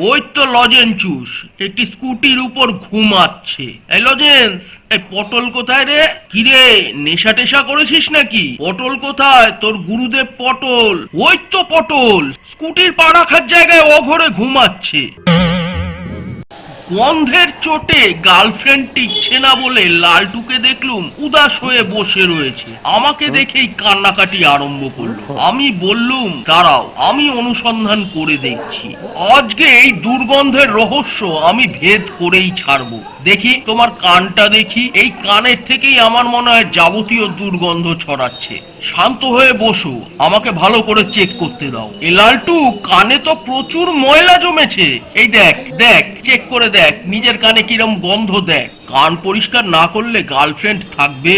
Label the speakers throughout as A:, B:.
A: ওই তো লজেন্সুস একটি স্কুটির উপর ঘুমাচ্ছে। এই লজেন্স, এই পটল কোথায় রে? কিরে, নেশা টেশা করেছিস নাকি? পটল কোথায় তোর গুরুদেব পটল? ওই তো পটল স্কুটির পা রাখার জায়গায় অঘরে ঘুমাচ্ছে। গন্ধের চোটে গার্লফ্রেন্ড টিকছে না বলে লালটুকে দেখলুম উদাস হয়ে বসে রয়েছে। আমাকে দেখেই কান্নাকাটি আরম্ভ করলো। আমি বললুম, দাঁড়াও, আমি অনুসন্ধান করে দেখছি। আজকে এই দুর্গন্ধের রহস্য আমি ভেদ করেই ছাড়বো। দেখি তোমার কানটা দেখি, এই কানের থেকেই আমার মনে হয় যাবতীয় দুর্গন্ধ ছড়াচ্ছে। শান্ত হয়ে বসো, আমাকে ভালো করে চেক করতে দাও। এ লালটু, কানে তো প্রচুর ময়লা জমেছে। এই দেখ দেখ, চেক করে দেখ নিজের কানে কিরম গন্ধ। দেখ, কান পরিষ্কার না করলে গার্লফ্রেন্ড থাকবে?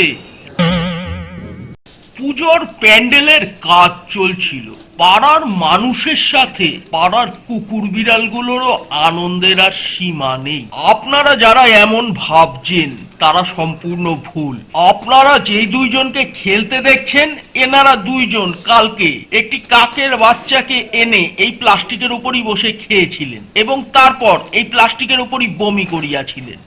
A: পুজোর প্যান্ডেলের কাজ চলছিল। পাড়ার মানুষের সাথে পাড়ার কুকুর বিড়ালগুলোরও আনন্দের আর সীমা নেই। আপনারা যারা এমন ভাবছেন তারা সম্পূর্ণ ভুল। আপনারা যেই দুইজনকে খেলতে দেখছেন, এনারা দুইজন কালকে একটি কাকের বাচ্চাকে এনে এই প্লাস্টিকের উপরই বসে খেয়েছিলেন এবং তারপর এই প্লাস্টিকের উপরই বমি করিয়াছিলেন।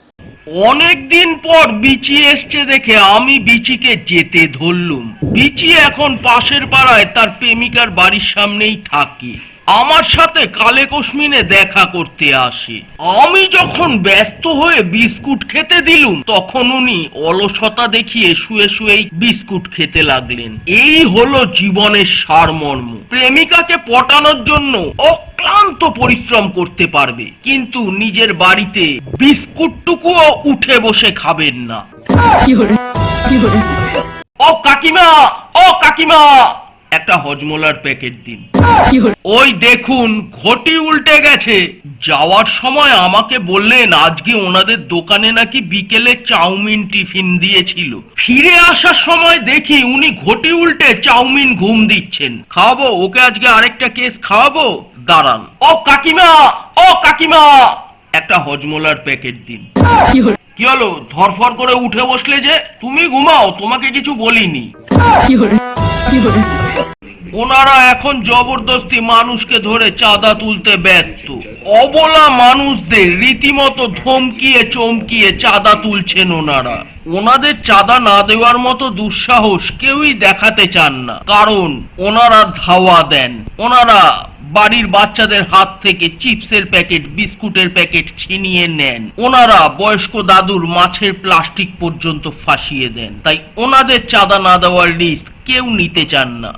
A: অনেকদিন পর বিচি এসছে দেখে আমি বিচিকে যেতে ধরলুম। বিচি এখন পাশের পাড়ায় তার প্রেমিকার বাড়ির সামনেই থাকে। আমার সাথে কালে কসমিনে দেখা করতে আসে। আমি যখন ব্যস্ত হয়ে বিস্কুট খেতে দিলুম, তখন উনি অলসতা দেখিয়ে শুয়ে শুয়েই বিস্কুট খেতে লাগলেন। এই হলো জীবনের সারমর্ম। প্রেমিকাকে পটানোর জন্য অক্লান্ত পরিশ্রম করতে পারবে, কিন্তু নিজের বাড়িতে বিস্কুটটুকুও উঠে বসে খাবেন না। ও কাকিমা, ও কাকিমা, একটা হজমোলার প্যাকেট দিন। ওই দেখুন, ঘটি উল্টে গেছে। যাওয়ার সময় আমাকে বললেন আজকে ওনাদের দোকানে নাকি বিকেলে চাউমিন টিফিন দিয়েছিল। ফিরে আসার সময় দেখি উনি ঘটি উল্টে চাউমিন ঘুম দিচ্ছেন। খাওয়াবো ওকে, আজকে আরেকটা কেস খাওয়াবো। দাঁড়ান। ও কাকিমা, ও কাকিমা, একটা হজমোলার প্যাকেট দিন। কি হলো, ধরফর করে উঠে বসলে যে? তুমি ঘুমাও, তোমাকে কিছু বলিনি। ওনারা এখন জবরদস্তি মানুষকে ধরে চাঁদা তুলতে ব্যস্ত। অবলা মানুষদের রীতিমতো ধমকিয়ে চমকিয়ে চাঁদা তুলছেন ওনারা। ওনাদের চাঁদা না দেওয়ার মতো দুঃসাহস কেউই দেখাতে চান না, কারণ ওনারা ধাওয়া দেন। ওনারা বাড়ির বাচ্চাদের হাত থেকে চিপসের প্যাকেট, বিস্কুটের প্যাকেট ছিনিয়ে নেন। ওনারা বয়স্ক দাদুর মাছের প্লাস্টিক পর্যন্ত ফাঁসিয়ে দেন। তাই ওনাদের চাঁদা না দেওয়ার রিস্ক কেউ নিতে চান না।